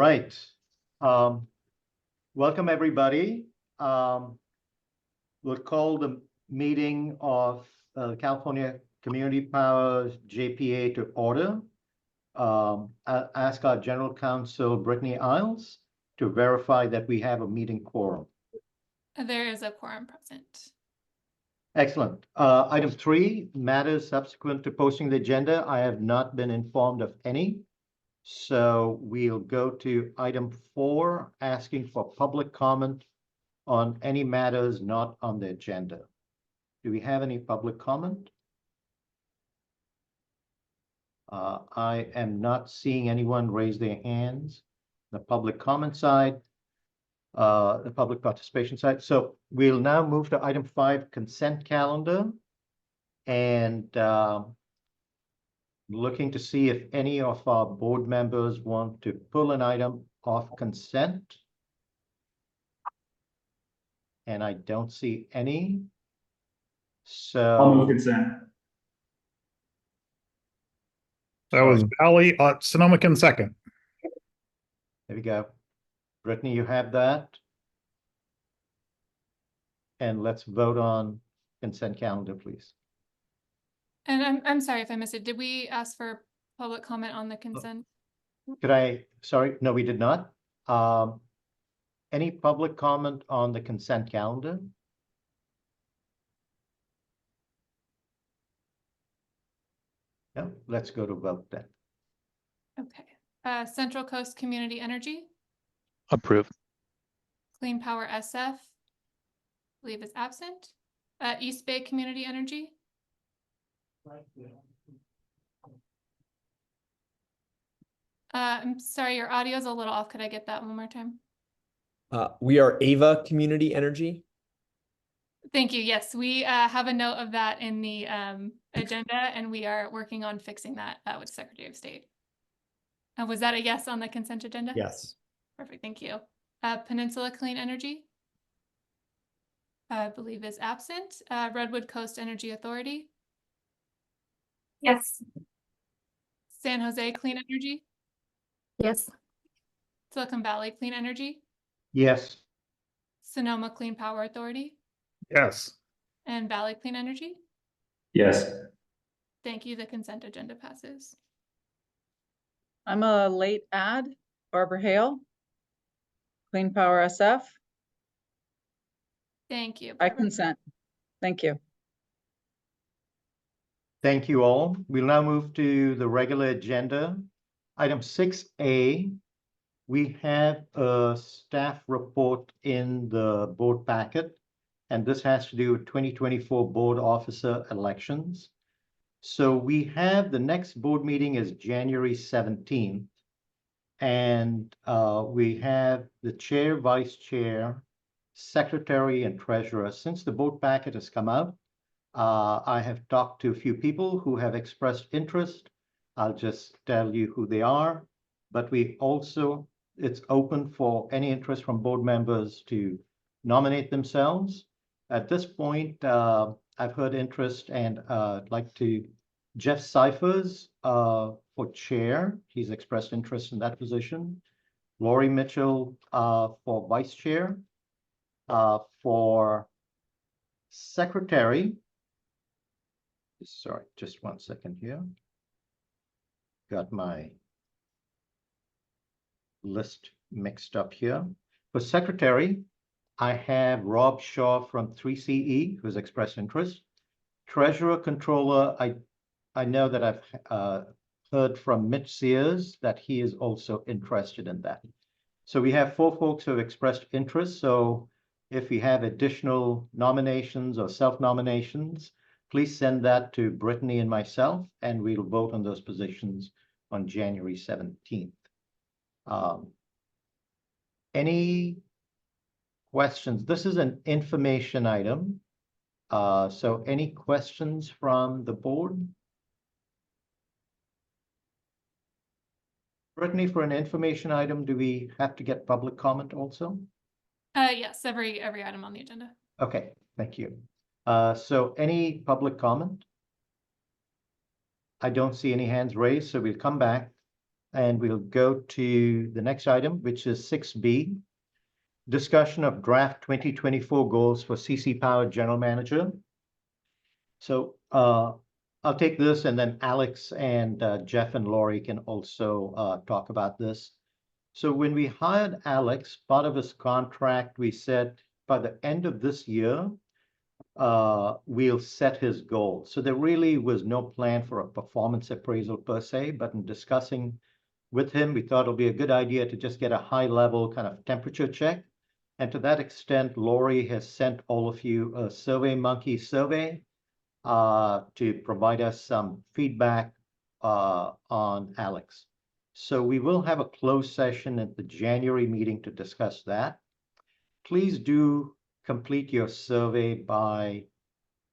right. Welcome, everybody. We'll call the meeting of California Community Power JPA to order. I'll ask our General Counsel, Brittany Isles, to verify that we have a meeting quorum. There is a quorum present. Excellent. Item 3, matters subsequent to posting the agenda. I have not been informed of any. So we'll go to item 4, asking for public comment on any matters not on the agenda. Do we have any public comment? I am not seeing anyone raise their hands. The public comment side, the public participation side. So we'll now move to item 5, consent calendar. And looking to see if any of our board members want to pull an item off consent. And I don't see any. I'll move So consent. That was Valley, Sonoma can second. there we go. Brittany, you have that. And let's vote on consent calendar, please. And I'm sorry if I missed it. Did we ask for public comment on the consent? Sorry, no, we did not. Any public comment on the consent calendar? No, let's go to vote then. Okay. Central Coast Community Energy, Approved. Clean Power SF, I believe is absent. East Bay Community Energy. I'm sorry, your audio is a little off. Could I get that one more time? We are Ava Community Energy. Thank you. Yes, we have a note of that in the agenda, and we are working on fixing that with Secretary of State. Was that a yes on the consent agenda? Yes. Perfect. Thank you. Peninsula Clean Energy, I believe is absent. Redwood Coast Energy Authority. Yes. San Jose Clean Energy. Yes. Silicon Valley Clean Energy. Yes. Sonoma Clean Power Authority. Yes. And Valley Clean Energy. Yes. Thank you. The consent agenda passes. I'm a late add, Barbara Hale, Clean Power SF. Thank you. I Barbara. consent. Thank you. Thank you all. We'll now move to the regular agenda. Item 6A, we have a staff report in the board packet, and this has to do with 2024 board officer elections. So we have the next board meeting is January 17th, and we have the chair, vice chair, secretary, and treasurer. Since the board packet has come out, I have talked to a few people who have expressed interest. I'll just tell you who they are, but we also, it's open for any interest from board members to nominate themselves. At this point, I've heard interest, and I'd like to, Jeff Cyphers for chair. He's expressed interest in that position. Lori Mitchell for vice chair. For secretary, sorry, just 1 second here. Got my list mixed up here. For secretary, I have Rob Shaw from 3CE, who's expressed interest. Treasurer controller, I know that I've heard from Mitch Sears that he is also interested in that. So we have 4 folks who have expressed interest. So if we have additional nominations or self-nominations, please send that to Brittany and myself, and we'll vote on those positions on January 17th. Any questions? This is an information item. So any questions from the board? Brittany, for an information item, do we have to get public comment also? Yes, every item on the agenda. Okay, thank you. So any public comment? I don't see any hands raised, so we'll come back. And we'll go to the next item, which is 6B. Discussion of draft 2024 goals for CC Power General Manager. So I'll take this, and then Alex and Jeff and Lori can also talk about this. So when we hired Alex, part of his contract, we said by the end of this year, we'll set his goal. So there really was no plan for a performance appraisal per se, but in discussing with him, we thought it'll be a good idea to just get a high level kind of temperature check. And to that extent, Lori has sent all of you a SurveyMonkey survey to provide us some feedback on Alex. So we will have a closed session at the January meeting to discuss that. Please do complete your survey by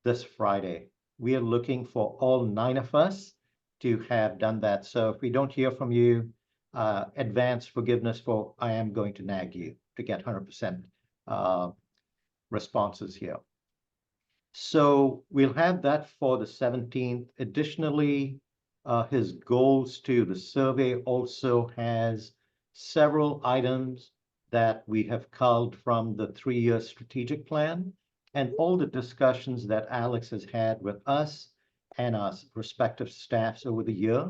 this Friday. We are looking for all 9 of us to have done that. So if we don't hear from you, advance forgiveness for I am going to nag you to get 100% responses here. So we'll have that for the 17th. Additionally, his goals to the survey also has several items that we have culled from the 3-year strategic plan and all the discussions that Alex has had with us and our respective staffs over the year.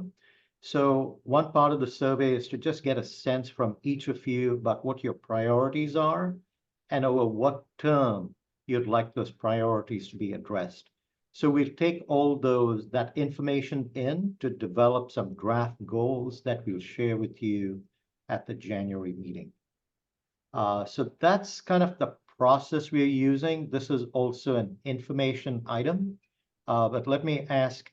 So one part of the survey is to just get a sense from each of you about what your priorities are and over what term you'd like those priorities to be addressed. So we'll take all that information in to develop some draft goals that we'll share with you at the January meeting. So that's kind of the process we're using. This is also an information item. But let me ask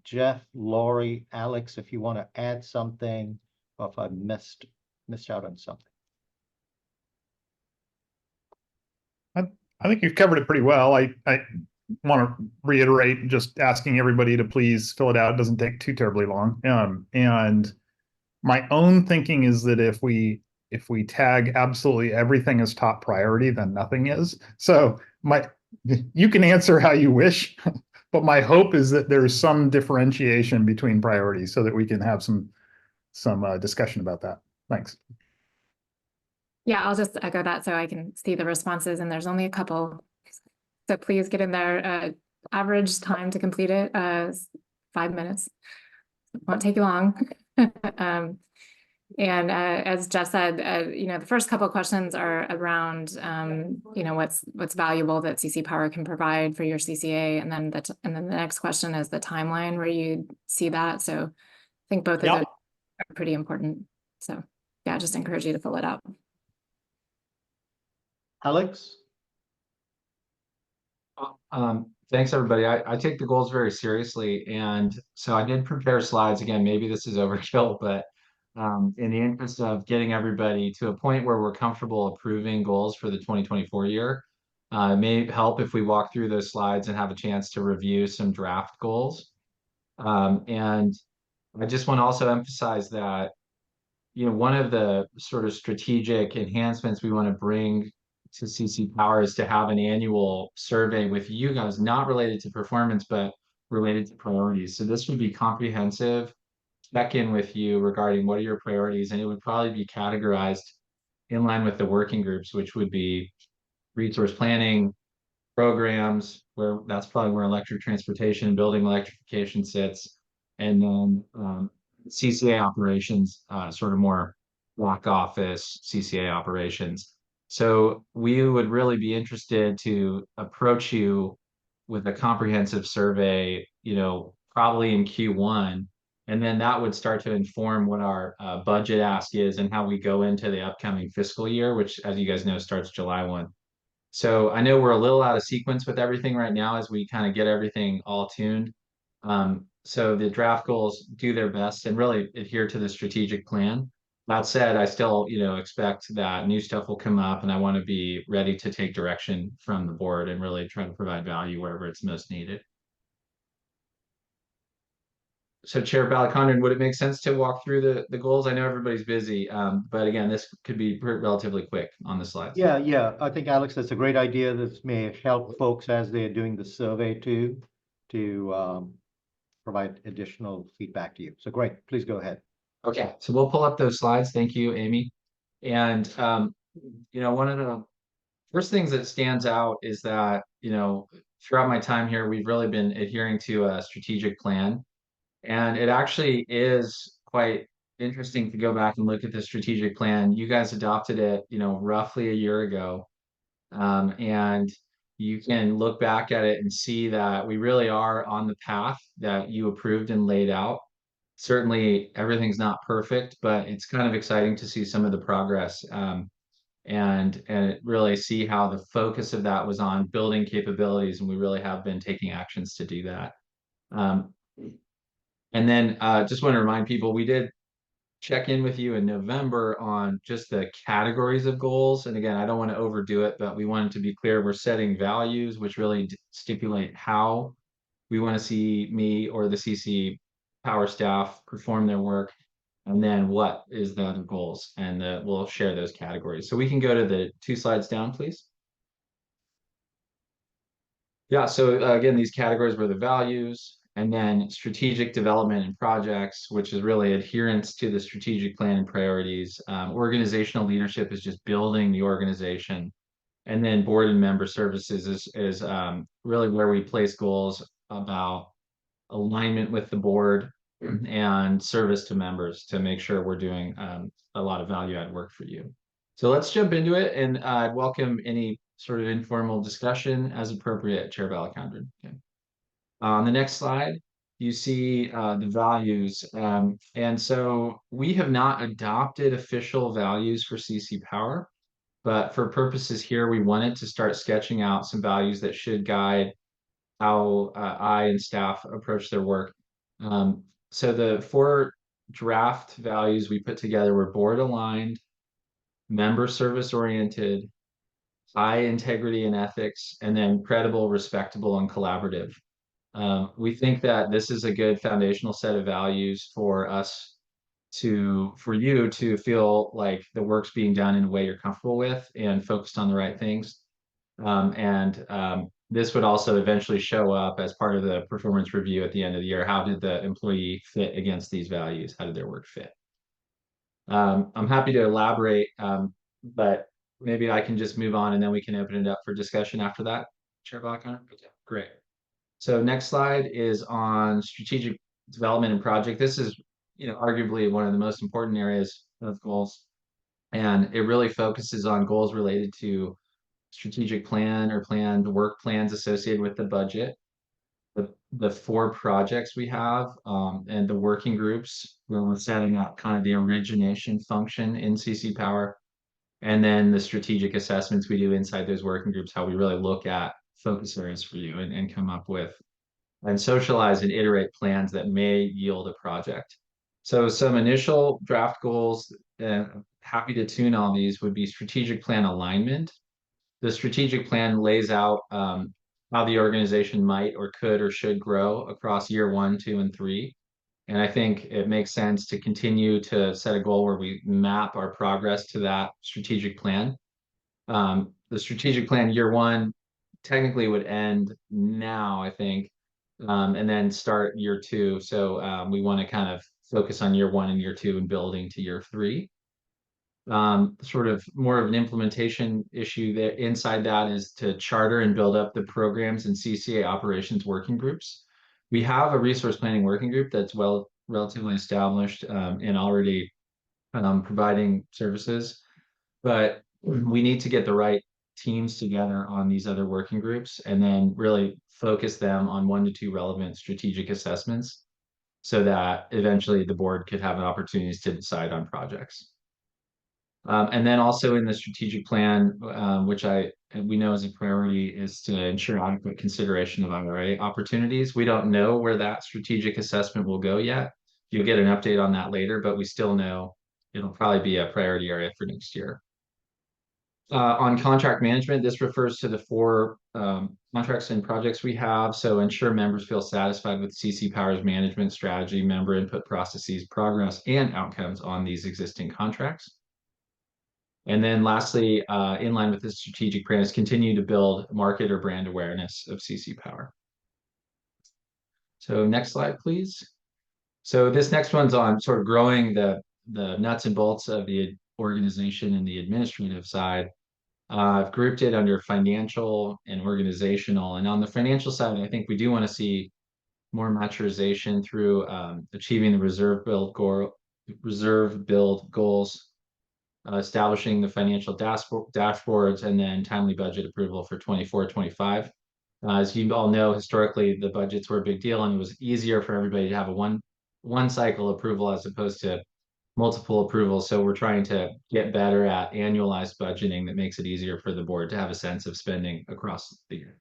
Jeff, Lori, Alex, if you want to add something or if I missed out on something. I think you've covered it pretty well. I want to reiterate just asking everybody to please fill it out. It doesn't take too terribly long. And my own thinking is that if we tag absolutely everything as top priority, then nothing is. So you can answer how you wish, but my hope is that there's some differentiation between priorities so that we can have some discussion about that. Thanks. Yeah, I'll just echo that so I can see the responses, and there's only a couple. So please get in there. Average time to complete it, 5 minutes. Won't take you long. And as Jeff said, the first couple of questions are around, what's valuable that CC Power can provide for your CCA, and then the next question is the timeline where you see that. So I think both of those are pretty important. So yeah, just encourage you to fill it out. Alex? Thanks, everybody. I take the goals very seriously. And so I did prepare slides. Again, maybe this is overkill, but in the interest of getting everybody to a point where we're comfortable approving goals for the 2024 year, it may help if we walk through those slides and have a chance to review some draft goals. And I just want to also emphasize that, one of the sort of strategic enhancements we want to bring to CC Power is to have an annual survey with you guys, not related to performance, but related to priorities. So this would be comprehensive, check in with you regarding what are your priorities, and it would probably be categorized in line with the working groups, which would be resource planning, programs, where that's probably where electric transportation, building electrification sits, and then CCA operations, sort of more back office CCA operations. So we would really be interested to approach you with a comprehensive survey, probably in Q1, and then that would start to inform what our budget ask is and how we go into the upcoming fiscal year, which, as you guys know, starts July 1. So I know we're a little out of sequence with everything right now as we kind of get everything all tuned. So the draft goals do their best and really adhere to the strategic plan. That said, I still, expect that new stuff will come up, and I want to be ready to take direction from the board and really try to provide value wherever it's most needed. So Chair Balakrishnan, would it make sense to walk through the goals? I know everybody's busy, but again, this could be relatively quick on the slides. Yeah. I think, Alex, that's a great idea. This may help folks as they're doing the survey too, to provide additional feedback to you. So great, please go ahead. Okay, so we'll pull up those slides. Thank you, Amy. And one of the first things that stands out is that, throughout my time here, we've really been adhering to a strategic plan. And it actually is quite interesting to go back and look at the strategic plan. You guys adopted it, roughly a year ago. And you can look back at it and see that we really are on the path that you approved and laid out. Certainly, everything's not perfect, but it's kind of exciting to see some of the progress. And really see how the focus of that was on building capabilities, and we really have been taking actions to do that. And then just want to remind people, we did check in with you in November on just the categories of goals. And again, I don't want to overdo it, but we wanted to be clear, we're setting values, which really stipulate how we want to see me or the CC Power staff perform their work. And then what is the other goals? And we'll share those categories. So we can go to the 2 slides down, please. Yeah, so again, these categories were the values, and then strategic development and projects, which is really adherence to the strategic plan and priorities. Organizational leadership is just building the organization. And then board and member services is really where we place goals about alignment with the board and service to members to make sure we're doing a lot of value add work for you. So let's jump into it, and welcome any sort of informal discussion as appropriate, Chair Balakandran. Okay. On the next slide, you see the values. And so we have not adopted official values for CC Power, but for purposes here, we wanted to start sketching out some values that should guide how I and staff approach their work. So the 4 draft values we put together were board aligned, member service oriented, high integrity and ethics, and then credible, respectable, and collaborative. We think that this is a good foundational set of values for you to feel like the work's being done in a way you're comfortable with and focused on the right things. This would also eventually show up as part of the performance review at the end of the year. How did the employee fit against these values? How did their work fit? I'm happy to elaborate, but maybe I can just move on and then we can open it up for discussion after that. Chair Blackconnor? Okay, great. So next slide is on strategic development and project. This is, arguably one of the most important areas of goals. And it really focuses on goals related to strategic plan or planned work plans associated with the budget, the 4 projects we have, and the working groups where we're setting up kind of the origination function in CC Power, and then the strategic assessments we do inside those working groups, how we really look at focus areas for you and come up with and socialize and iterate plans that may yield a project. So some initial draft goals, happy to tune all these, would be strategic plan alignment. The strategic plan lays out how the organization might or could or should grow across year 1, 2, and 3. And I think it makes sense to continue to set a goal where we map our progress to that strategic plan. The strategic plan year 1 technically would end now, I think, and then start year 2. So we want to kind of focus on year 1 and year 2 and building to year 3. Sort of more of an implementation issue that inside that is to charter and build up the programs and CCA operations working groups. We have a resource planning working group that's relatively established and already providing services, but we need to get the right teams together on these other working groups and then really focus them on 1 to 2 relevant strategic assessments so that eventually the board could have opportunities to decide on projects. And then also in the strategic plan, which we know is a priority, is to ensure adequate consideration of IRA opportunities. We don't know where that strategic assessment will go yet. You'll get an update on that later, but we still know it'll probably be a priority area for next year. On contract management, this refers to the 4 contracts and projects we have. So ensure members feel satisfied with CC Power's management strategy, member input processes, progress, and outcomes on these existing contracts. And then lastly, in line with the strategic plan, is continue to build market or brand awareness of CC Power. So next slide, please. So this next one's on sort of growing the nuts and bolts of the organization and the administrative side. I've grouped it under financial and organizational. And on the financial side, I think we do want to see more maturization through achieving the reserve build goals, establishing the financial dashboards, and then timely budget approval for 24-25. As you all know, historically, the budgets were a big deal, and it was easier for everybody to have a one cycle approval as opposed to multiple approvals. So we're trying to get better at annualized budgeting that makes it easier for the board to have a sense of spending across the year.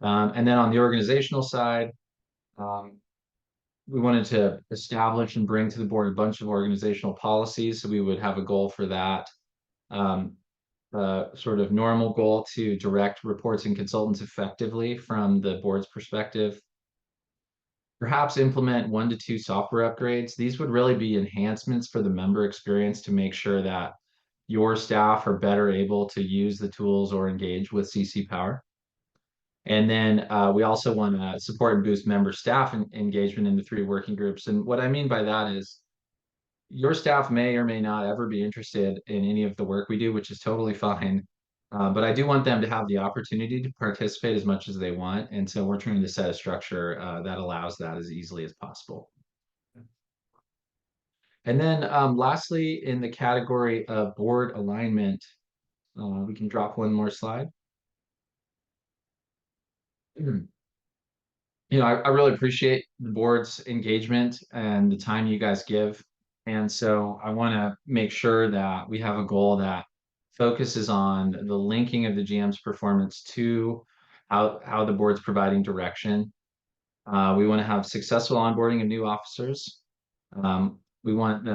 And then on the organizational side, we wanted to establish and bring to the board a bunch of organizational policies. So we would have a goal for that. Sort of normal goal to direct reports and consultants effectively from the board's perspective. Perhaps implement 1 to 2 software upgrades. These would really be enhancements for the member experience to make sure that your staff are better able to use the tools or engage with CC Power. And then we also want to support and boost member staff engagement in the 3 working groups. And what I mean by that is your staff may or may not ever be interested in any of the work we do, which is totally fine. But I do want them to have the opportunity to participate as much as they want. And so we're trying to set a structure that allows that as easily as possible. And then lastly, in the category of board alignment, we can drop one more slide. You know, I really appreciate the board's engagement and the time you guys give. And so I want to make sure that we have a goal that focuses on the linking of the GM's performance to how the board's providing direction. We want to have successful onboarding of new officers. We want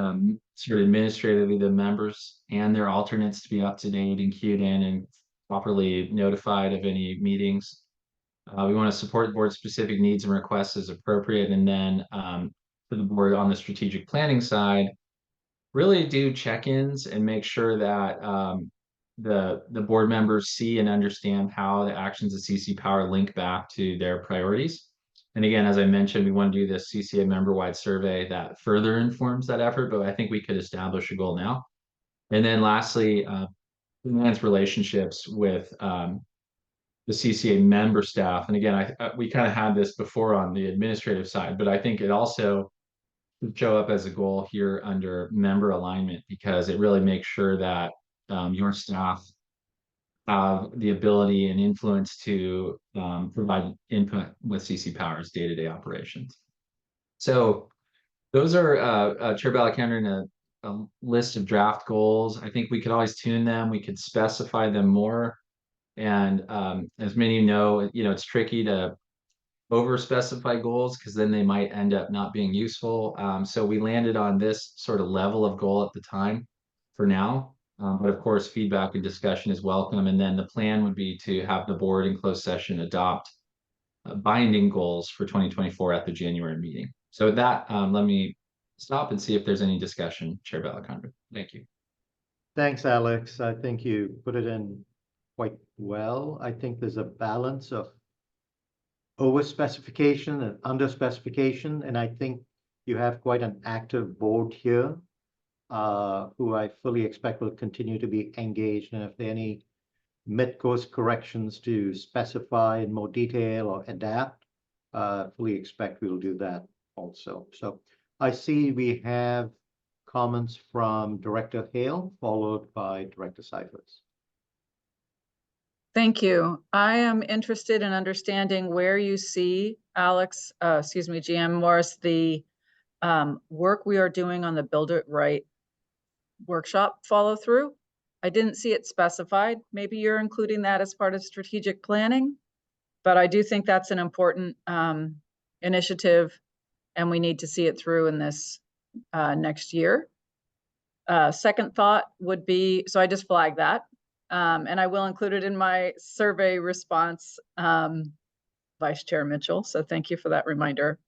sort of administratively the members and their alternates to be up to date and queued in and properly notified of any meetings. We want to support the board's specific needs and requests as appropriate. And then for the board on the strategic planning side, really do check-ins and make sure that the board members see and understand how the actions of CC Power link back to their priorities. And again, as I mentioned, we want to do this CCA member-wide survey that further informs that effort, but I think we could establish a goal now. And then lastly, enhance relationships with the CCA member staff. And again, we kind of had this before on the administrative side, but I think it also should show up as a goal here under member alignment, because it really makes sure that your staff have the ability and influence to provide input with CC Power's day-to-day operations. So those are Chair Ballacandra in a list of draft goals. I think we could always tune them. We could specify them more. And as many of you know, it's tricky to over specify goals because then they might end up not being useful. So we landed on this sort of level of goal at the time for now. But of course, feedback and discussion is welcome. And then the plan would be to have the board in closed session adopt binding goals for 2024 at the January meeting. So with that, let me stop and see if there's any discussion, Chair Ballacandra. Thank you. Thanks, Alex. I think you put it in quite well. I think there's a balance of over specification and under specification, and I think you have quite an active board here who I fully expect will continue to be engaged. And if there are any mid-course corrections to specify in more detail or adapt, fully expect we'll do that also. So I see we have comments from Director Hale, followed by Director Seifers. Thank you. I am interested in understanding where you see, Alex, GM Morris, the work we are doing on the Build It Right workshop follow through. I didn't see it specified. Maybe you're including that as part of strategic planning, but I do think that's an important initiative, and we need to see it through in this next year. Second thought would be, so I just flagged that. And I will include it in my survey response, Vice Chair Mitchell. So thank you for that reminder.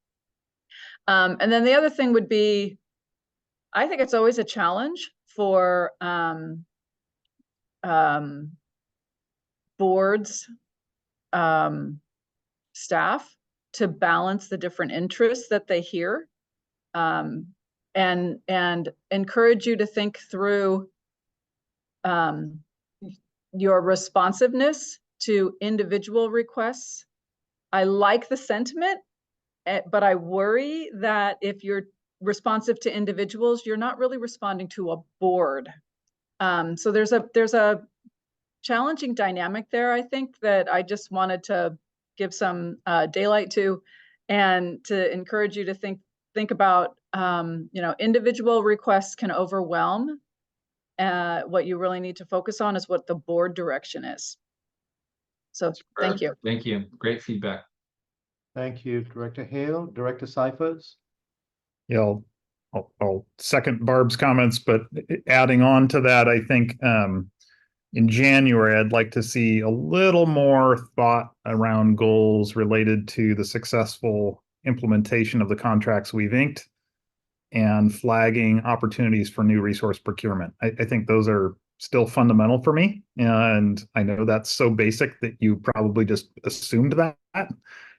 And then the other thing would be, I think it's always a challenge for boards, staff to balance the different interests that they hear and encourage you to think through your responsiveness to individual requests. I like the sentiment, but I worry that if you're responsive to individuals, you're not really responding to a board. So there's a challenging dynamic there, I think, that I just wanted to give some daylight to, and to encourage you to think about, individual requests can overwhelm. What you really need to focus on is what the board direction is. So thank you. Thank you. Great feedback. Thank you, Director Hale. Director Cyphers? Yeah, I'll second Barb's comments, but adding on to that, I think in January, I'd like to see a little more thought around goals related to the successful implementation of the contracts we've inked and flagging opportunities for new resource procurement. I think those are still fundamental for me. And I know that's so basic that you probably just assumed that,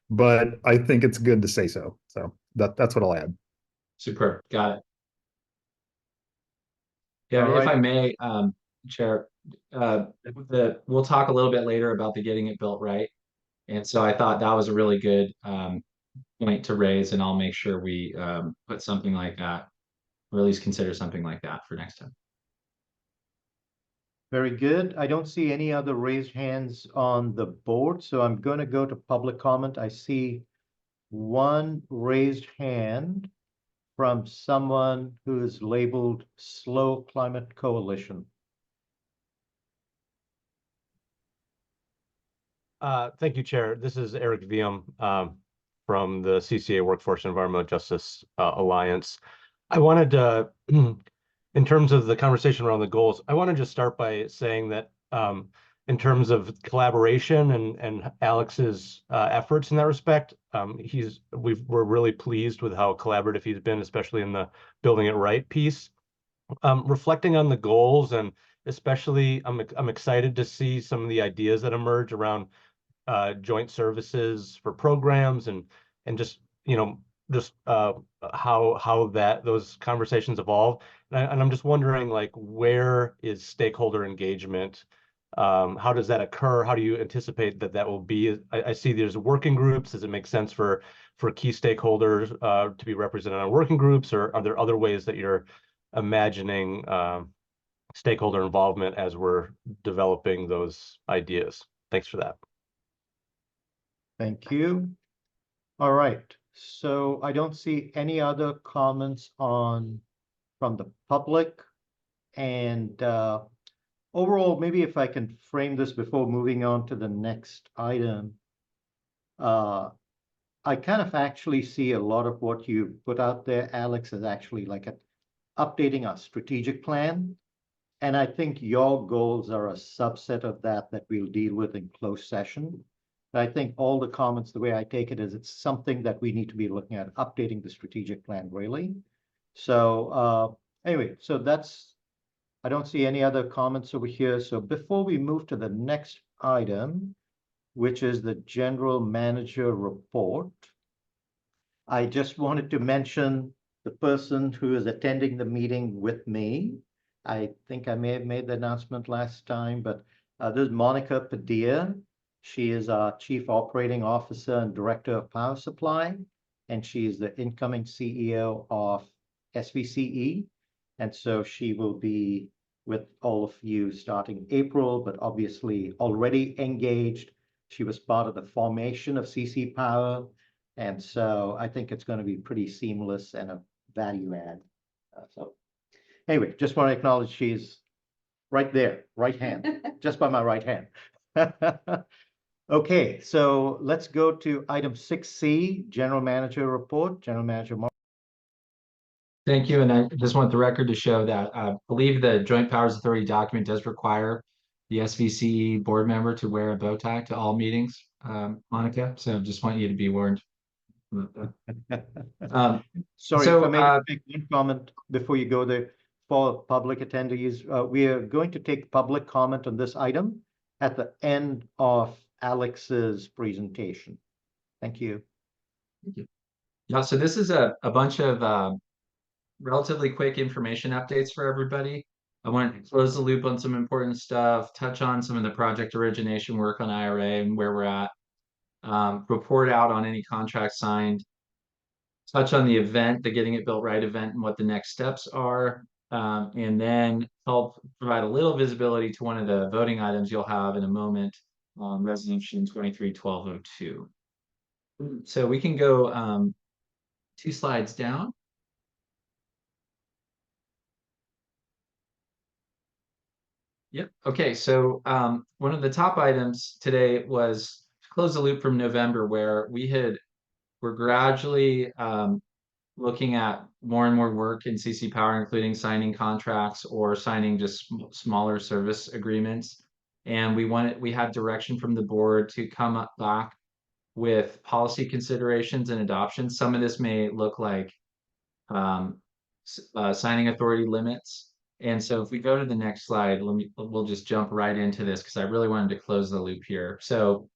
but I think it's good to say so. So that's what I'll add. Superb. Got it. Yeah, All if I right. may, Chair, we'll talk a little bit later about the getting it built right. And so I thought that was a really good point to raise, and I'll make sure we put something like that, or at least consider something like that for next time. Very good. I don't see any other raised hands on the board, so I'm going to go to public comment. I see one raised hand from someone who is labeled Slow Climate Coalition. Thank you, Chair. This is Eric Vium from the CCA Workforce Environmental Justice Alliance. I wanted to, in terms of the conversation around the goals, I want to just start by saying that in terms of collaboration and Alex's efforts in that respect, we're really pleased with how collaborative he's been, especially in the building it right piece. Reflecting on the goals, and especially I'm excited to see some of the ideas that emerge around joint services for programs and just how those conversations evolve. And I'm just wondering, like, where is stakeholder engagement? How does that occur? How do you anticipate that will be? I see there's working groups. Does it make sense for key stakeholders to be represented on working groups, or are there other ways that you're imagining stakeholder involvement as we're developing those ideas? Thanks for that. Thank you. All right. So I don't see any other comments from the public. And overall, maybe if I can frame this before moving on to the next item, I kind of actually see a lot of what you put out there, Alex, is actually like updating our strategic plan. And I think your goals are a subset of that we'll deal with in closed session. But I think all the comments, the way I take it is it's something that we need to be looking at, updating the strategic plan, really. So anyway, so I don't see any other comments over here. So before we move to the next item, which is the general manager report, I just wanted to mention the person who is attending the meeting with me. I think I may have made the announcement last time, but this is Monica Padilla. She is our Chief Operating Officer and Director of Power Supply, and she is the incoming CEO of SVCE. And so she will be with all of you starting April, but obviously already engaged. She was part of the formation of CC Power. And so I think it's going to be pretty seamless and a value add. So anyway, just want to acknowledge she's right there, right hand, just by my right hand. Okay, so let's go to item 6C, General Manager Report. General Manager Mark. Thank you. And I just want the record to show that I believe the Joint Powers Authority document does require the SVCE board member to wear a bow tie to all meetings, Monica. So just want you to be warned. Sorry, if I may make one comment before you go there. For public attendees, we are going to take public comment on this item at the end of Alex's presentation. Thank you. Thank you. Yeah, so this is a bunch of relatively quick information updates for everybody. I wanted to close the loop on some important stuff, touch on some of the project origination work on IRA and where we're at, report out on any contracts signed, touch on the event, the Getting It Built Right event, and what the next steps are, and then help provide a little visibility to one of the voting items you'll have in a moment, Resolution 23-1202. So we can go 2 slides down. Yep. Okay. So one of the top items today was to close the loop from November, where we're gradually looking at more and more work in CC Power, including signing contracts or signing just smaller service agreements. And we had direction from the board to come up back with policy considerations and adoption. Some of this may look like signing authority limits. And so if we go to the next slide, we'll just jump right into this because I really wanted to close the loop here. So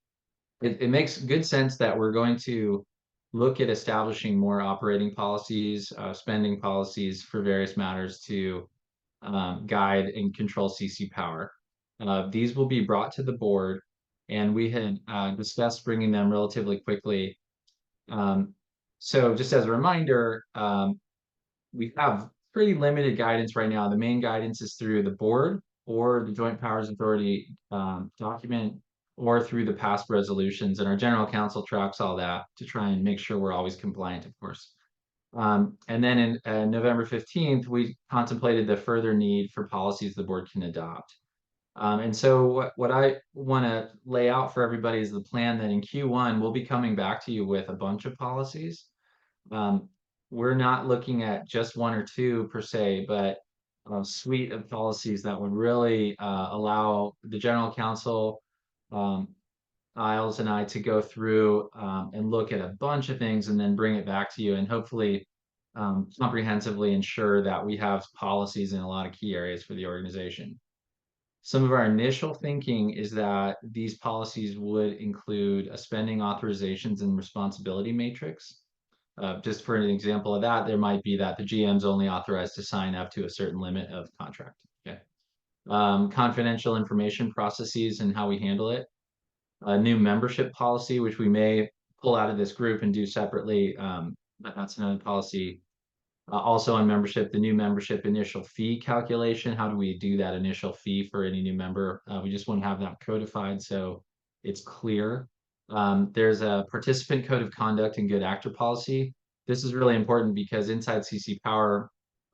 it makes good sense that we're going to look at establishing more operating policies, spending policies for various matters to guide and control CC Power. These will be brought to the board, and we had discussed bringing them relatively quickly. So just as a reminder, we have pretty limited guidance right now. The main guidance is through the board or the Joint Powers Authority document, or through the past resolutions, and our general counsel tracks all that to try and make sure we're always compliant, of course. And then in November 15th, we contemplated the further need for policies the board can adopt. And so what I want to lay out for everybody is the plan that in Q1, we'll be coming back to you with a bunch of policies. We're not looking at just 1 or 2 per se, but a suite of policies that would really allow the general counsel, Isles and I to go through and look at a bunch of things and then bring it back to you and hopefully comprehensively ensure that we have policies in a lot of key areas for the organization. Some of our initial thinking is that these policies would include a spending authorizations and responsibility matrix. Just for an example of that, there might be that the GM's only authorized to sign up to a certain limit of contract. Okay. Confidential information processes and how we handle it. A new membership policy, which we may pull out of this group and do separately, but that's another policy. Also on membership, the new membership initial fee calculation. How do we do that initial fee for any new member? We just want to have that codified so it's clear. There's a participant code of conduct and good actor policy. This is really important because inside CC Power,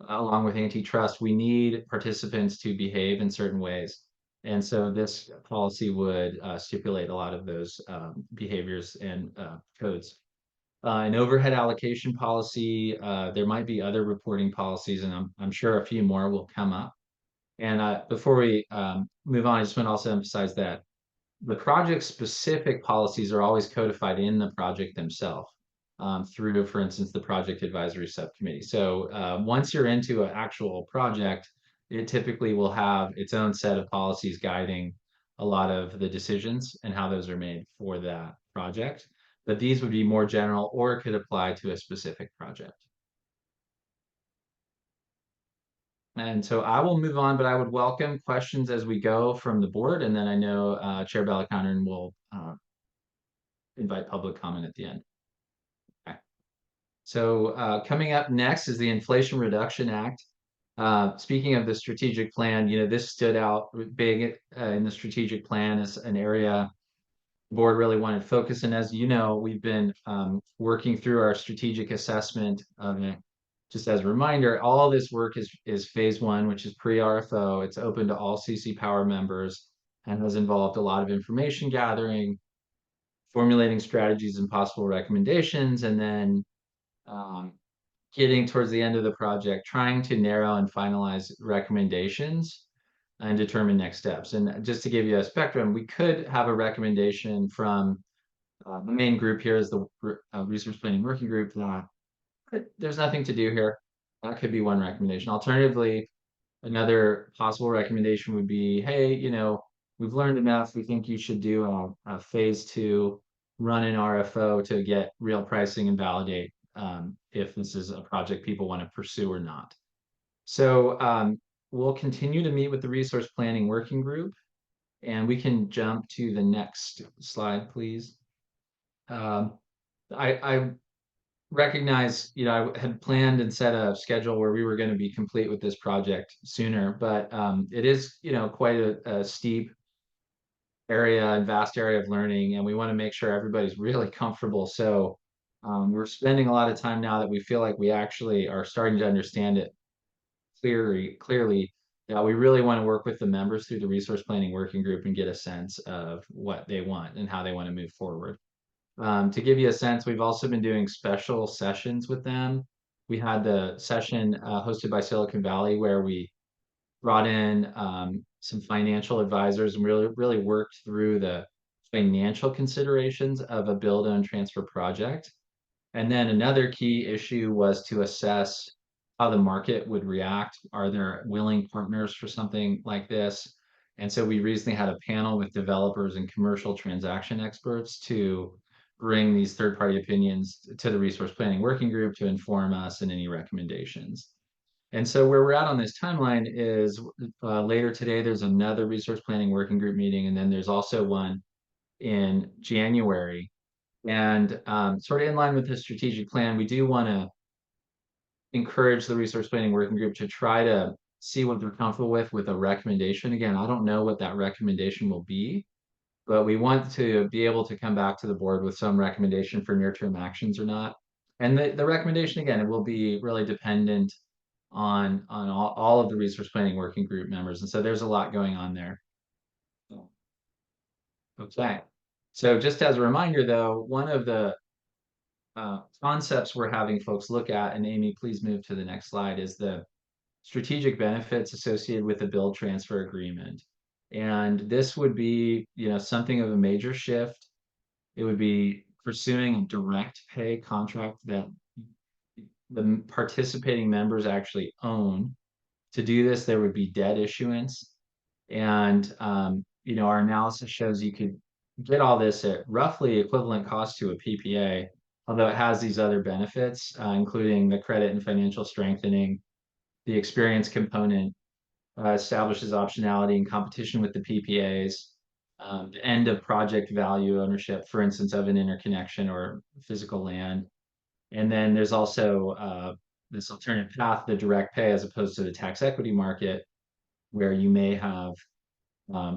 along with antitrust, we need participants to behave in certain ways. And so this policy would stipulate a lot of those behaviors and codes. An overhead allocation policy, there might be other reporting policies, and I'm sure a few more will come up. And before we move on, I just want to also emphasize that the project-specific policies are always codified in the project themselves through, for instance, the project advisory subcommittee. So once you're into an actual project, it typically will have its own set of policies guiding a lot of the decisions and how those are made for that project. But these would be more general or could apply to a specific project. And so I will move on, but I would welcome questions as we go from the board. And then I know Chair Balakounnan will invite public comment at the end. Okay. So coming up next is the Inflation Reduction Act. Speaking of the strategic plan, this stood out big in the strategic plan as an area the board really wanted focus. And as you know, we've been working through our strategic assessment of it. Just as a reminder, all this work is phase 1, which is pre-RFO. It's open to all CC Power members and has involved a lot of information gathering, formulating strategies and possible recommendations, and then getting towards the end of the project, trying to narrow and finalize recommendations and determine next steps. And just to give you a spectrum, we could have a recommendation from the main group here is the Resource Planning Working Group. There's nothing to do here. That could be one recommendation. Alternatively, another possible recommendation would be, hey, we've learned enough. We think you should do a phase 2, run an RFO to get real pricing and validate if this is a project people want to pursue or not. So we'll continue to meet with the resource planning working group, and we can jump to the next slide, please. I recognize, I had planned and set a schedule where we were going to be complete with this project sooner, but it is, quite a steep area and vast area of learning, and we want to make sure everybody's really comfortable. So we're spending a lot of time now that we feel like we actually are starting to understand it clearly. That we really want to work with the members through the resource planning working group and get a sense of what they want and how they want to move forward. To give you a sense, we've also been doing special sessions with them. We had the session hosted by Silicon Valley where we brought in some financial advisors and really worked through the financial considerations of a build, own, transfer project. And then another key issue was to assess how the market would react. Are there willing partners for something like this? And so we recently had a panel with developers and commercial transaction experts to bring these third-party opinions to the resource planning working group to inform us and any recommendations. And so where we're at on this timeline is later today, there's another resource planning working group meeting, and then there's also one in January. And sort of in line with the strategic plan, we do want to encourage the resource planning working group to try to see what they're comfortable with a recommendation. Again, I don't know what that recommendation will be, but we want to be able to come back to the board with some recommendation for near-term actions or not. And the recommendation, again, it will be really dependent on all of the resource planning working group members. And so there's a lot going on there. Okay. So just as a reminder, though, one of the concepts we're having folks look at, and Amy, please move to the next slide, is the strategic benefits associated with the build transfer agreement. And this would be, something of a major shift. It would be pursuing a direct pay contract that the participating members actually own. To do this, there would be debt issuance. And, our analysis shows you could get all this at roughly equivalent cost to a PPA, although it has these other benefits, including the credit and financial strengthening. The experience component establishes optionality and competition with the PPAs, the end of project value ownership, for instance, of an interconnection or physical land. And then there's also this alternative path, the direct pay, as opposed to the tax equity market, where you may have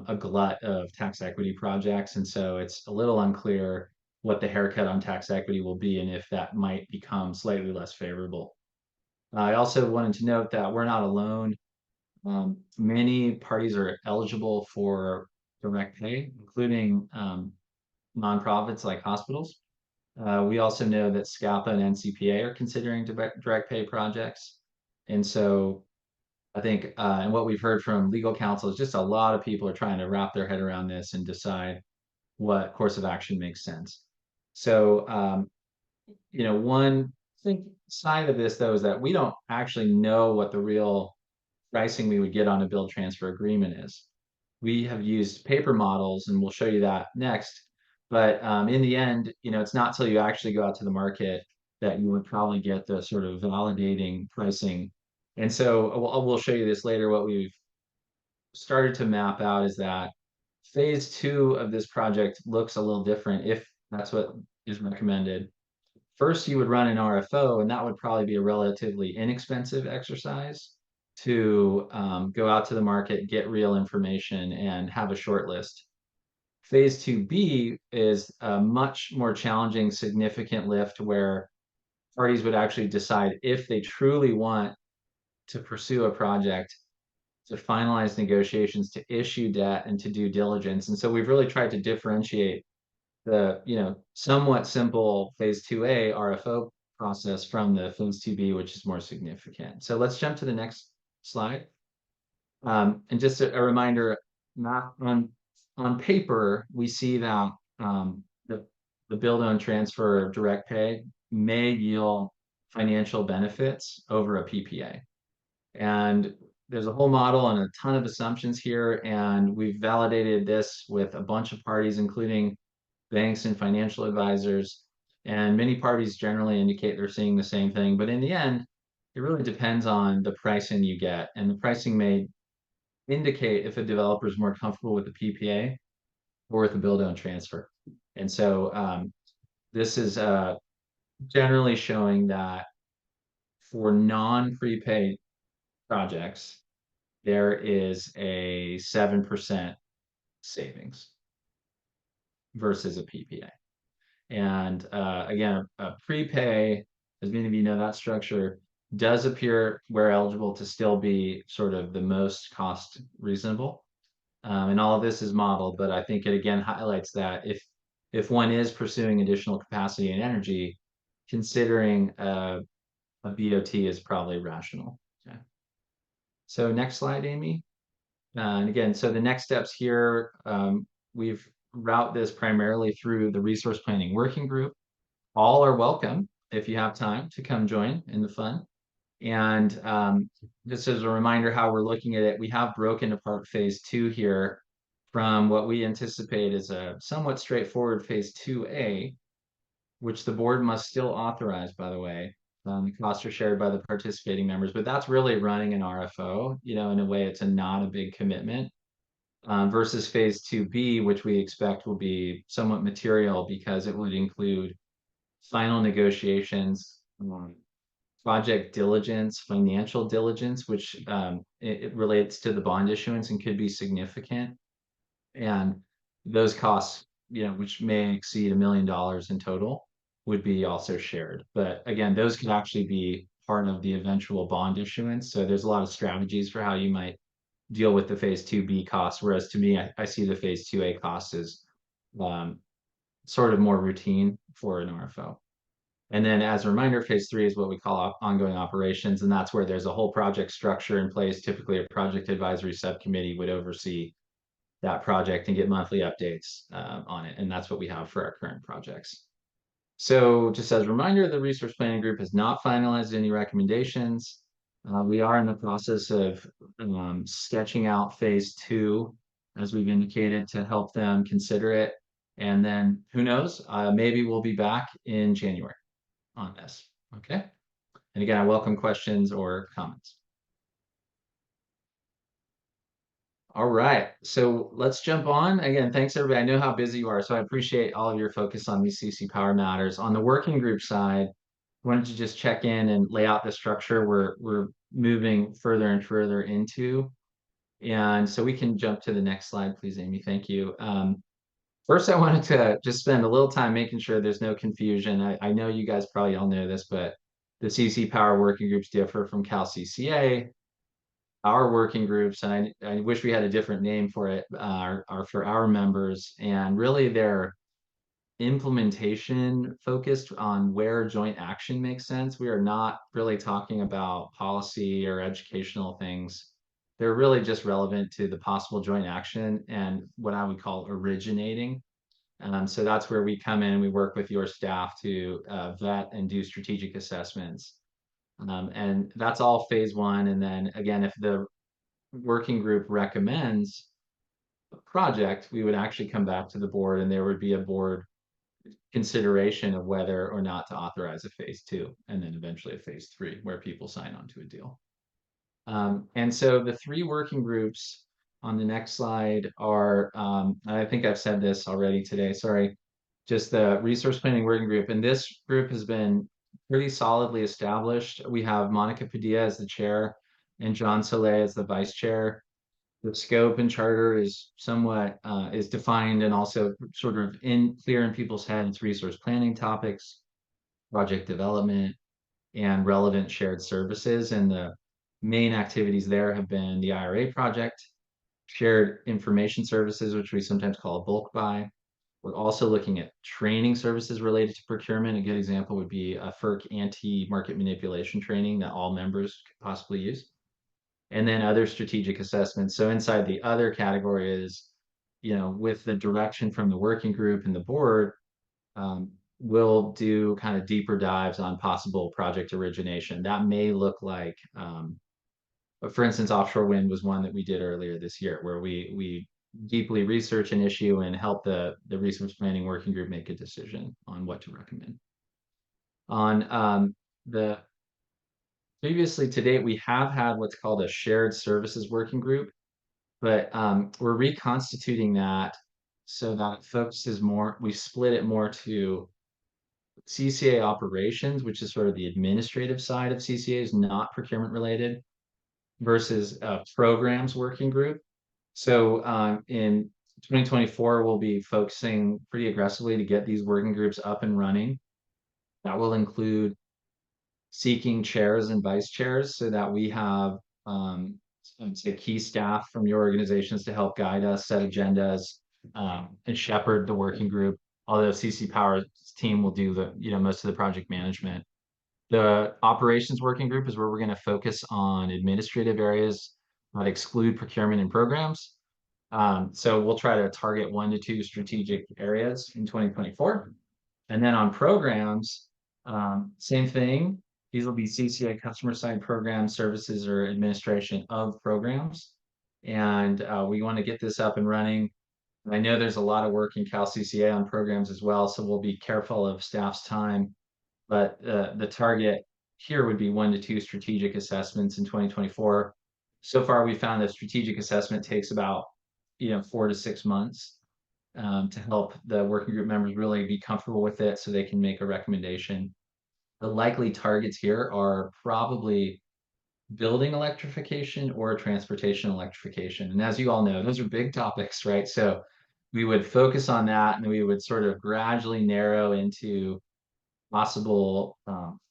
a glut of tax equity projects. And so it's a little unclear what the haircut on tax equity will be and if that might become slightly less favorable. I also wanted to note that we're not alone. Many parties are eligible for direct pay, including nonprofits like hospitals. We also know that SCAPA and NCPA are considering direct pay projects. And so I think, and what we've heard from legal counsel is just a lot of people are trying to wrap their head around this and decide what course of action makes sense. So, one side of this, though, is that we don't actually know what the real pricing we would get on a build transfer agreement is. We have used paper models, and we'll show you that next. But in the end, it's not till you actually go out to the market that you would probably get the sort of validating pricing. And so we'll show you this later. What we've started to map out is that phase 2 of this project looks a little different if that's what is recommended. First, you would run an RFO, and that would probably be a relatively inexpensive exercise to go out to the market, get real information, and have a short list. Phase 2B is a much more challenging, significant lift where parties would actually decide if they truly want to pursue a project, to finalize negotiations, to issue debt, and to do diligence. And so we've really tried to differentiate the somewhat simple phase 2A RFO process from the phase 2B, which is more significant. So let's jump to the next slide. And just a reminder, not on paper, we see that the build, own, transfer direct pay may yield financial benefits over a PPA. And there's a whole model and a ton of assumptions here, and we've validated this with a bunch of parties, including banks and financial advisors. And many parties generally indicate they're seeing the same thing, but in the end, it really depends on the pricing you get, and the pricing may indicate if a developer is more comfortable with the PPA or with the build own transfer. And so this is generally showing that for non-prepaid projects, there is a 7% savings versus a PPA. And again, a prepay, as many of you know, that structure does appear, where eligible, to still be sort of the most cost reasonable. And all of this is modeled, but I think it again highlights that if one is pursuing additional capacity and energy, considering a BOT is probably rational. Okay. So next slide, Amy. And again, so the next steps here, we've route this primarily through the resource planning working group. All are welcome if you have time to come join in the fun. And just as a reminder how we're looking at it, we have broken apart phase 2 here from what we anticipate is a somewhat straightforward phase 2A, which the board must still authorize, by the way. The costs are shared by the participating members, but that's really running an RFO, you know, in a way it's not a big commitment. Versus phase 2B, which we expect will be somewhat material because it would include final negotiations, project diligence, financial diligence, which it relates to the bond issuance and could be significant. And those costs, you know, which may exceed $1 million in total, would be also shared. But again, those could actually be part of the eventual bond issuance. So there's a lot of strategies for how you might deal with the phase 2B costs. Whereas to me, I see the phase 2A costs as sort of more routine for an RFO. And then as a reminder, phase 3 is what we call ongoing operations. And that's where there's a whole project structure in place. Typically a project advisory subcommittee would oversee that project and get monthly updates on it. And that's what we have for our current projects. So just as a reminder, the resource planning group has not finalized any recommendations. We are in the process of sketching out phase 2, as we've indicated, to help them consider it. And then who knows, maybe we'll be back in January on this. Okay. And again, I welcome questions or comments. All right, so let's jump on. Again, thanks everybody. I know how busy you are, so I appreciate all of your focus on these CC Power matters. On the working group side, I wanted to just check in and lay out the structure we're moving further and further into. And so we can jump to the next slide, please, Amy. Thank you. First, I wanted to just spend a little time making sure there's no confusion. I know you guys probably all know this, but the CC Power working groups differ from Cal CCA. Our working groups, and I wish we had a different name for it, are for our members, and really they're implementation focused on where joint action makes sense. We are not really talking about policy or educational things. They're really just relevant to the possible joint action and what I would call originating. So that's where we come in, we work with your staff to vet and do strategic assessments. And that's all phase 1. And then again, if the working group recommends a project, we would actually come back to the board and there would be a board consideration of whether or not to authorize a phase 2 and then eventually a phase 3 where people sign on to a deal. And so the 3 working groups on the next slide are, I think I've said this already today, sorry, just the resource planning working group. And this group has been pretty solidly established. We have Monica Padilla as the chair and John Soleil as the vice chair. The scope and charter is somewhat is defined and also sort of clear in people's heads. Resource planning topics, project development, and relevant shared services. And the main activities there have been the IRA project, shared information services, which we sometimes call a bulk buy. We're also looking at training services related to procurement. A good example would be a FERC anti-market manipulation training that all members could possibly use. And then other strategic assessments. So inside the other category is, you know, with the direction from the working group and the board, we'll do kind of deeper dives on possible project origination. That may look like, for instance, offshore wind was one that we did earlier this year, where we deeply research an issue and help the resource planning working group make a decision on what to recommend. On the previously to date, we have had what's called a shared services working group, but we're reconstituting that so that it focuses more, we split it more to CCA operations, which is sort of the administrative side of CCAs, not procurement related, versus programs working group. So in 2024, we'll be focusing pretty aggressively to get these working groups up and running. That will include seeking chairs and vice chairs so that we have I'd say key staff from your organizations to help guide us, set agendas, and shepherd the working group. Although CC Power's team will do the, most of the project management. The operations working group is where we're going to focus on administrative areas that exclude procurement and programs. So we'll try to target 1 to 2 strategic areas in 2024. And then on programs, same thing. These will be CCA customer side programs, services, or administration of programs. And we want to get this up and running. I know there's a lot of work in Cal CCA on programs as well, so we'll be careful of staff's time. But the target here would be 1 to 2 strategic assessments in 2024. So far, we found that strategic assessment takes about 4 to 6 months to help the working group members really be comfortable with it so they can make a recommendation. The likely targets here are probably building electrification or transportation electrification. And as you all know, those are big topics, right? So we would focus on that and we would sort of gradually narrow into possible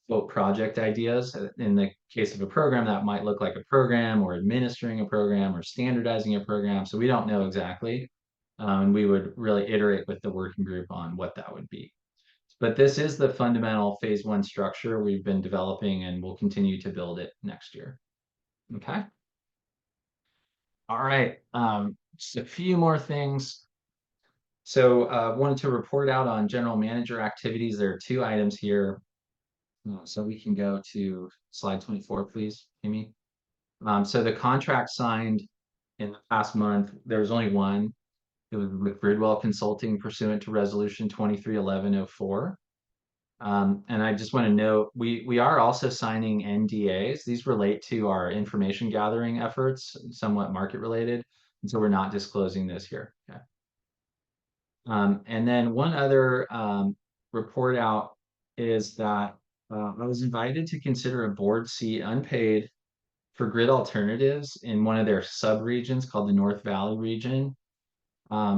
quote project ideas. In the case of a program, that might look like a program or administering a program or standardizing a program. So we don't know exactly. And we would really iterate with the working group on what that would be. But this is the fundamental phase 1 structure we've been developing and we'll continue to build it next year. Okay. All right. Just a few more things. So wanted to report out on general manager activities. There are 2 items here. So we can go to slide 24, please, Amy. So the contract signed in the past month, there was only one. It was with Gridwell Consulting pursuant to resolution 231104. And I just want to note, we are also signing NDAs. These relate to our information gathering efforts, somewhat market related. And so we're not disclosing this here. Okay. And then one other report out is that I was invited to consider a board seat unpaid for Grid Alternatives in one of their sub-regions called the North Valley region.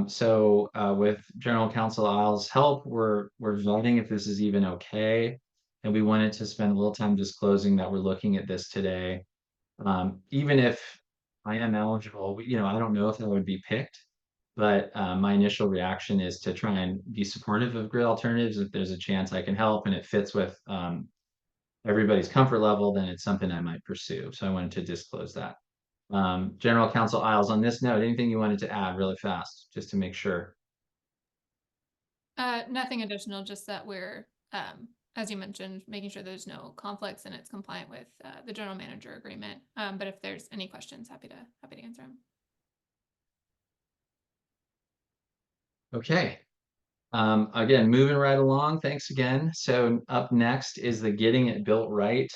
So with General Counsel Isles' help, we're voting if this is even okay. And we wanted to spend a little time disclosing that we're looking at this today. Even if I am eligible, I don't know if I would be picked, but my initial reaction is to try and be supportive of Grid Alternatives. If there's a chance I can help and it fits with everybody's comfort level, then it's something I might pursue. So I wanted to disclose that. General Counsel Isles, on this note, anything you wanted to add really fast, just to make sure? Nothing additional, just that we're, as you mentioned, making sure there's no conflicts and it's compliant with the general manager agreement. But if there's any questions, happy to answer them. Okay. Again, moving right along. Thanks again. So up next is the Getting It Built Right.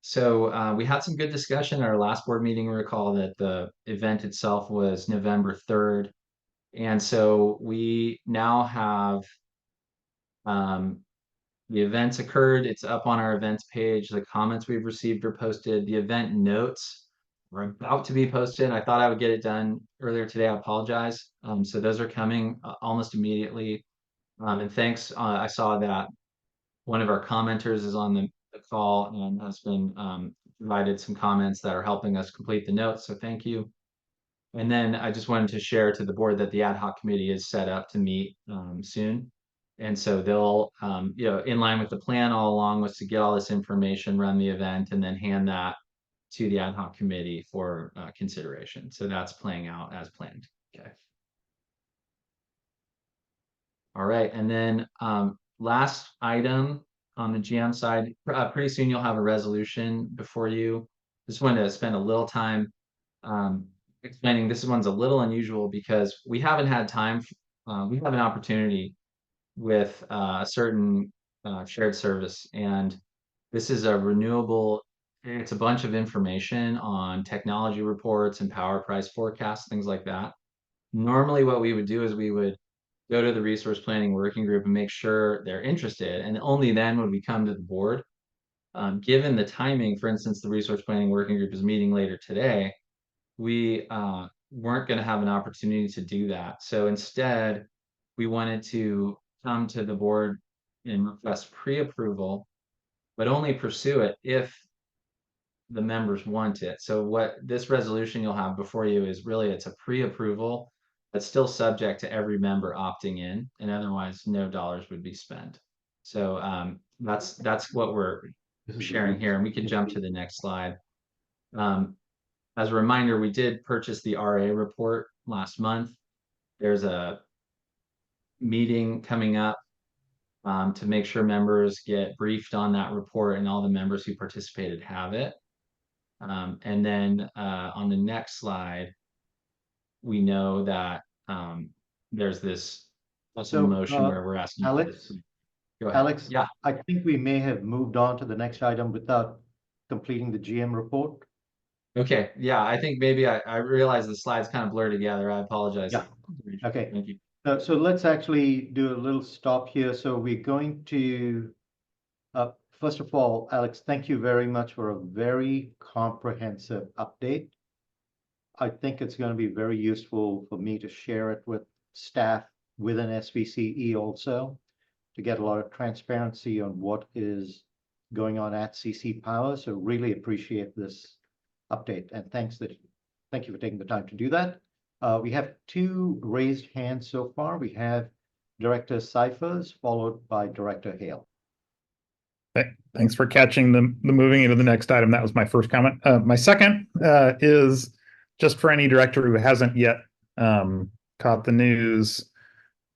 So we had some good discussion at our last board meeting. Recall that the event itself was November 3rd. And so we now have the events occurred. It's up on our events page. The comments we've received are posted. The event notes are about to be posted. I thought I would get it done earlier today. I apologize. So those are coming almost immediately. And thanks. I saw that one of our commenters is on the call and has been provided some comments that are helping us complete the notes. So thank you. And then I just wanted to share to the board that the ad hoc committee is set up to meet soon. And so they'll, in line with the plan all along was to get all this information, run the event, and then hand that to the ad hoc committee for consideration. So that's playing out as planned. Okay. All right. And then last item on the GM side, pretty soon you'll have a resolution before you. Just wanted to spend a little time explaining. This one's a little unusual because we haven't had time. We have an opportunity with a certain shared service. And this is a renewable, it's a bunch of information on technology reports and power price forecasts, things like that. Normally what we would do is we would go to the resource planning working group and make sure they're interested. And only then would we come to the board. Given the timing, for instance, the resource planning working group is meeting later today, we weren't going to have an opportunity to do that. So instead, we wanted to come to the board and request pre-approval, but only pursue it if the members want it. So what this resolution you'll have before you is really, it's a pre-approval, but still subject to every member opting in, and otherwise no dollars would be spent. So that's what we're sharing here, and we can jump to the next slide. As a reminder, we did purchase the RA report last month. There's a meeting coming up to make sure members get briefed on that report, and all the members who participated have it. And then on the next slide, we know that there's this also motion where we're asking. Alex, Go ahead. Alex, Yeah. I think we may have moved on to the next item without completing the GM report. Okay. Yeah, I think maybe I realized the slides kind of blur together. I apologize. Yeah. Okay. Thank you. So let's actually do a little stop here. So we're going to, first of all, Alex, thank you very much for a very comprehensive update. I think it's going to be very useful for me to share it with staff within SVCE also, to get a lot of transparency on what is going on at CC Power. So really appreciate this update, and thank you for taking the time to do that. We have 2 raised hands so far. We have Director Cyphers, followed by Director Hale. Thanks for catching the moving into the next item. That was my first comment. My second is just for any director who hasn't yet caught the news.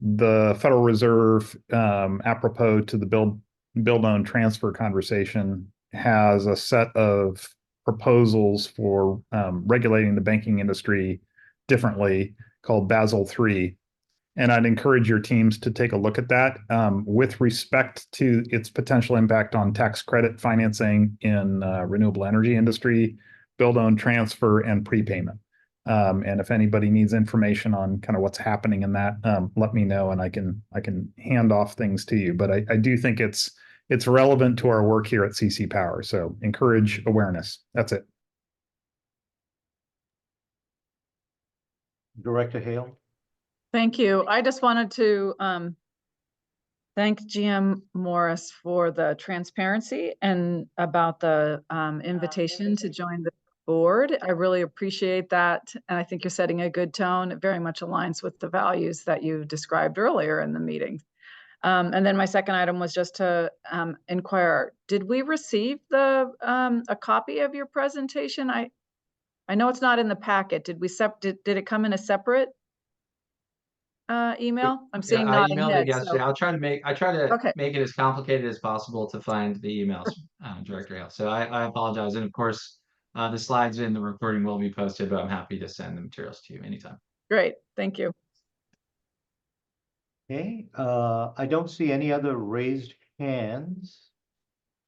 The Federal Reserve, apropos to the build own transfer conversation, has a set of proposals for regulating the banking industry differently called Basel III. And I'd encourage your teams to take a look at that with respect to its potential impact on tax credit financing in renewable energy industry, build own transfer, and prepayment. And if anybody needs information on kind of what's happening in that, let me know, and I can hand off things to you. But I do think it's relevant to our work here at CC Power. So encourage awareness. That's it. Director Hale. Thank you. I just wanted to thank GM Morris for the transparency and about the invitation to join the board. I really appreciate that. And I think you're setting a good tone. It very much aligns with the values that you described earlier in the meeting. And then my second item was just to inquire, did we receive a copy of your presentation? I know it's not in the packet. Did it come in a separate email? I'm seeing I nodding emailed heads, it yesterday. so- I'll try to Okay. make it as complicated as possible to find the emails, Director Hale. So I apologize. And of course, the slides in the recording will be posted, but I'm happy to send the materials to you anytime. Great, thank you. Okay, I don't see any other raised hands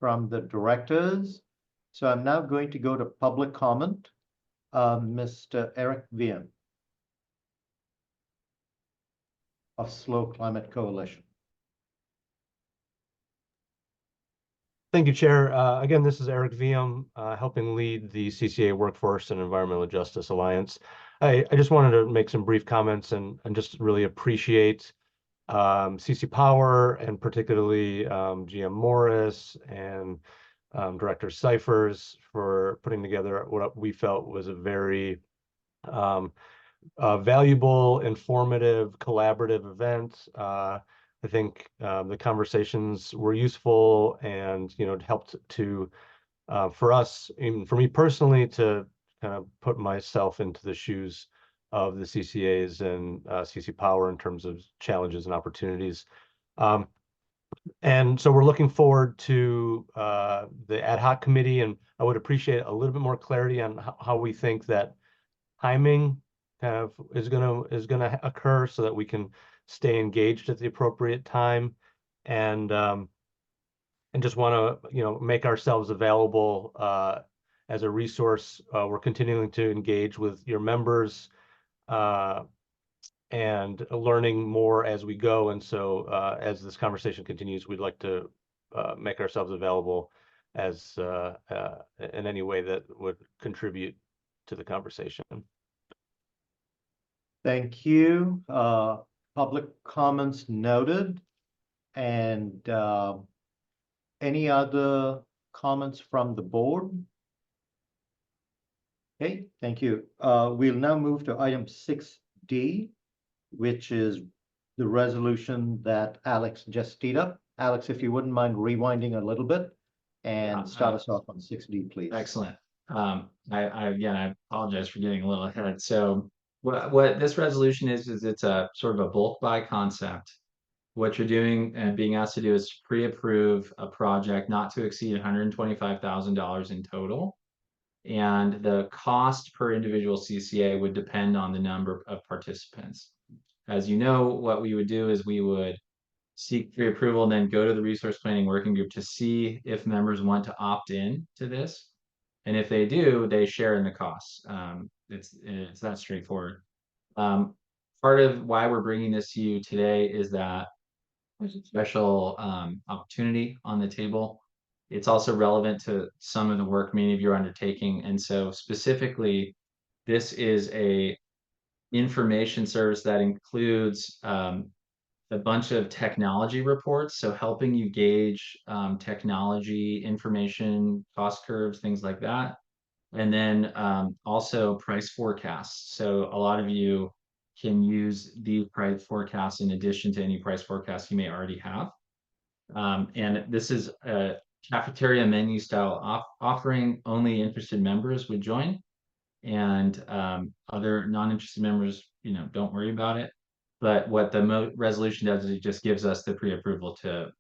from the directors. So I'm now going to go to public comment. Mr. Eric Vian of Slow Climate Coalition. Thank you, Chair. Again, this is Eric Viam, helping lead the CCA Workforce and Environmental Justice Alliance. I just wanted to make some brief comments and just really appreciate CC Power, and particularly GM Morris and Director Cyphers for putting together what we felt was a very valuable, informative, collaborative event. I think the conversations were useful, and it helped to for us, even for me personally, to kind of put myself into the shoes of the CCAs and CC Power in terms of challenges and opportunities. And so we're looking forward to the ad hoc committee, and I would appreciate a little bit more clarity on how we think that timing kind of is gonna occur, so that we can stay engaged at the appropriate time. And and just want to, make ourselves available as a resource. We're continuing to engage with your members and learning more as we go. And so as this conversation continues, we'd like to make ourselves available as in any way that would contribute to the conversation. Thank you. Public comments noted. And any other comments from the board? Okay, thank you. We'll now move to item 6D, which is the resolution that Alex just teed up. Alex, if you wouldn't mind rewinding a little bit and start us off on 6D, please. Excellent. I apologize for getting a little ahead. So what this resolution is it's a sort of a bulk buy concept. What you're doing and being asked to do is pre-approve a project not to exceed $125,000 in total. And the cost per individual CCA would depend on the number of participants. As you know, what we would do is we would seek pre-approval and then go to the resource planning working group to see if members want to opt in to this. And if they do, they share in the costs. It's that straightforward. Part of why we're bringing this to you today is that there's a special opportunity on the table. It's also relevant to some of the work many of you are undertaking. And so specifically, this is a information service that includes a bunch of technology reports. So helping you gauge technology information, cost curves, things like that. And then also price forecasts. So a lot of you can use these price forecasts in addition to any price forecasts you may already have. And this is a cafeteria menu style offering. Only interested members would join, and other non-interested members, don't worry about it. But what the resolution does is it just gives us the pre-approval to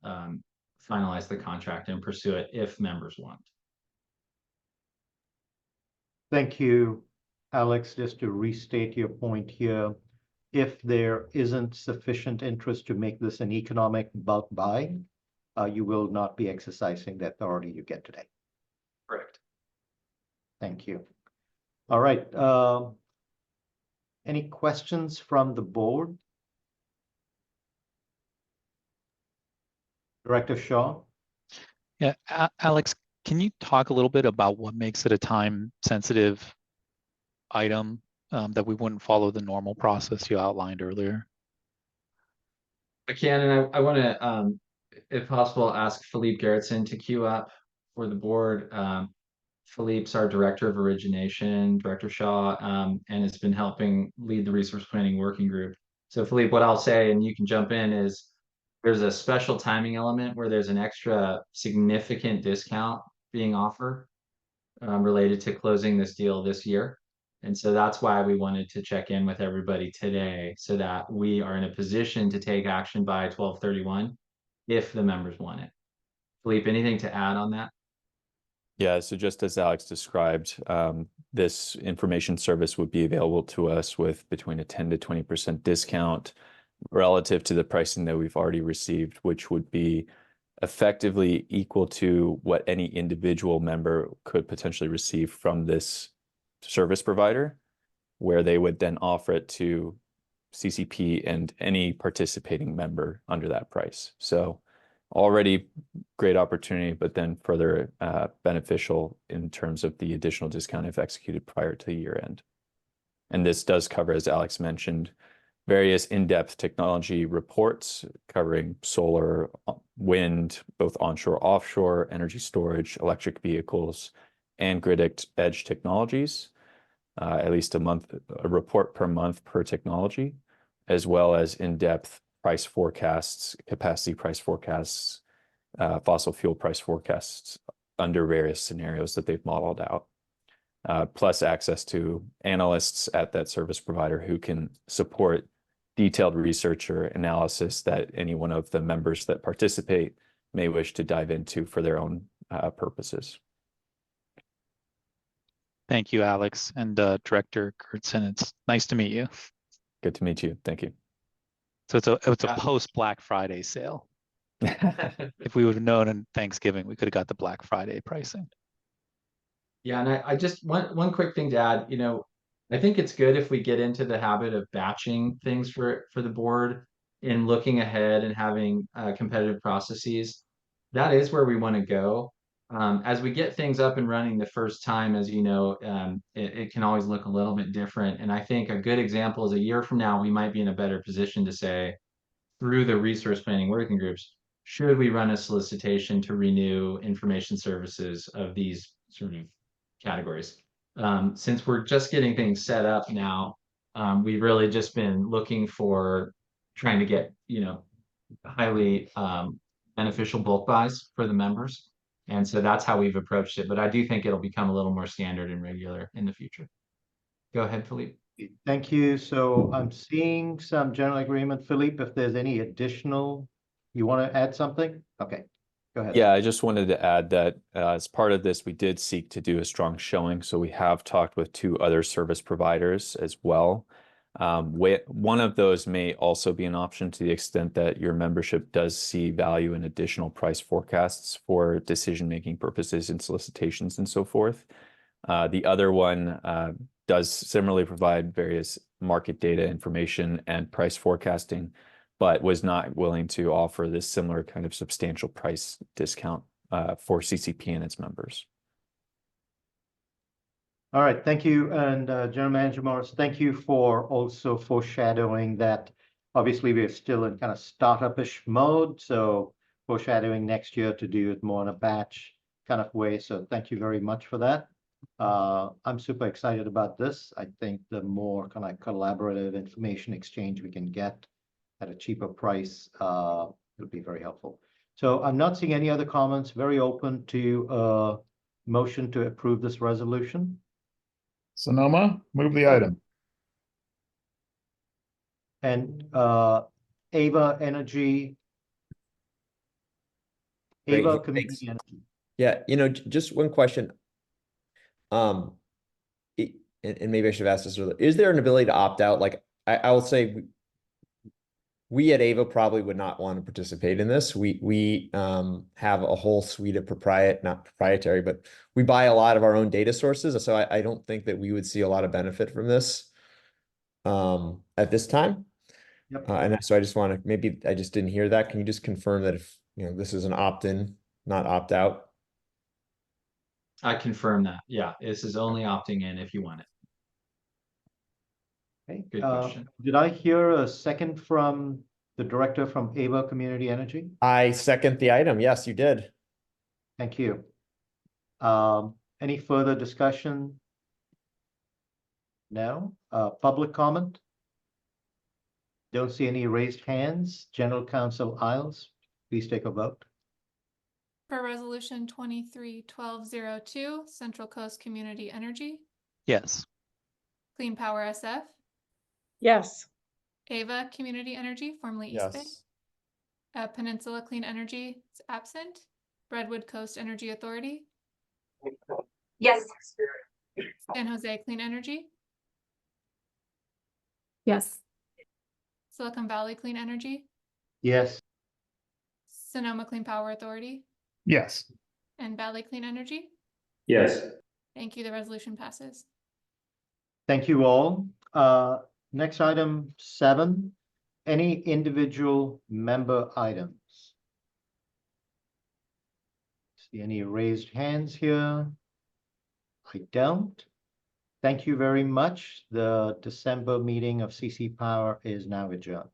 finalize the contract and pursue it if members want. Thank you, Alex. Just to restate your point here, if there isn't sufficient interest to make this an economic bulk buy, you will not be exercising the authority you get today. Correct. Thank you. All right. Any questions from the board? Director Shaw? Yeah, Alex, can you talk a little bit about what makes it a time-sensitive item that we wouldn't follow the normal process you outlined earlier? I can, and I want to, if possible, ask Philippe Gerritsen to queue up for the board. Philippe's our director of origination, Director Shaw, and has been helping lead the resource planning working group. So Philippe, what I'll say, and you can jump in, is there's a special timing element where there's an extra significant discount being offered related to closing this deal this year. And so that's why we wanted to check in with everybody today so that we are in a position to take action by 12/31 if the members want it. Philippe, anything to add on that? Yeah, so just as Alex described, this information service would be available to us with between a 10 to 20% discount relative to the pricing that we've already received, which would be effectively equal to what any individual member could potentially receive from this service provider, where they would then offer it to CCP and any participating member under that price. So already great opportunity, but then further beneficial in terms of the additional discount if executed prior to year end. And this does cover, as Alex mentioned, various in-depth technology reports covering solar, wind, both onshore, offshore, energy storage, electric vehicles, and grid edge technologies, at least a report per month per technology, as well as in-depth price forecasts, capacity price forecasts, fossil fuel price forecasts under various scenarios that they've modeled out, plus access to analysts at that service provider who can support detailed research or analysis that any one of the members that participate may wish to dive into for their own purposes. Thank you, Alex, and Director Gerritsen. It's nice to meet you. Good to meet you. Thank you. So it's a post Black Friday sale. If we would have known on Thanksgiving, we could have got the Black Friday pricing. Yeah, and I just one quick thing to add, I think it's good if we get into the habit of batching things for the board and looking ahead and having competitive processes. That is where we want to go. As we get things up and running the first time, as you know, it can always look a little bit different. And I think a good example is a year from now, we might be in a better position to say, through the resource planning working groups, should we run a solicitation to renew information services of these sort of categories? Since we're just getting things set up now, we've really just been looking for trying to get, highly beneficial bulk buys for the members. And so that's how we've approached it. But I do think it'll become a little more standard and regular in the future. Go ahead, Philippe. Thank you. So I'm seeing some general agreement. Philippe, if there's any additional, you want to add something? Okay, go ahead. Yeah, I just wanted to add that as part of this, we did seek to do a strong showing. So we have talked with 2 other service providers as well. One of those may also be an option to the extent that your membership does see value in additional price forecasts for decision-making purposes and solicitations and so forth. The other one does similarly provide various market data information and price forecasting, but was not willing to offer this similar kind of substantial price discount for CCP and its members. All right, thank you. And General Manager Morris, thank you for also foreshadowing that obviously we're still in kind of startup-ish mode. So foreshadowing next year to do it more in a batch kind of way. So thank you very much for that. I'm super excited about this. I think the more kind of collaborative information exchange we can get at a cheaper price, it'll be very helpful. So I'm not seeing any other comments. Very open to motion to approve this resolution. Sonoma, move the item. And Ava Energy. Great, Ava thanks. Community Energy. Yeah, just one question. And maybe I should have asked this earlier. Is there an ability to opt out? Like I will say we at Ava probably would not want to participate in this. We have a whole suite of not proprietary, but we buy a lot of our own data sources. So I don't think that we would see a lot of benefit from this at this time. Yep. And so I just want to, maybe I just didn't hear that. Can you just confirm that if, this is an opt-in, not opt-out? I confirm that. Yeah, this is only opting in if you want it. Okay. Good question. Did I hear a second from the director from Ava Community Energy? I second the item. Yes, you did. Thank you. Any further discussion? No. Public comment? Don't see any raised hands. General Counsel Isles, please take a vote. For resolution 23-1202, Central Coast Community Energy, Yes. Clean Power SF, Yes. Ava Community Energy, formerly East Bay, Yes. Peninsula Clean Energy is absent, Redwood Coast Energy Authority, Yes. San Jose Clean Energy, Yes. Silicon Valley Clean Energy, Yes. Sonoma Clean Power Authority, Yes. and Valley Clean Energy. Yes. Thank you. The resolution passes. Thank you all. Next item 7, any individual member items? See any raised hands here? I don't. Thank you very much. The December meeting of CC Power is now adjourned.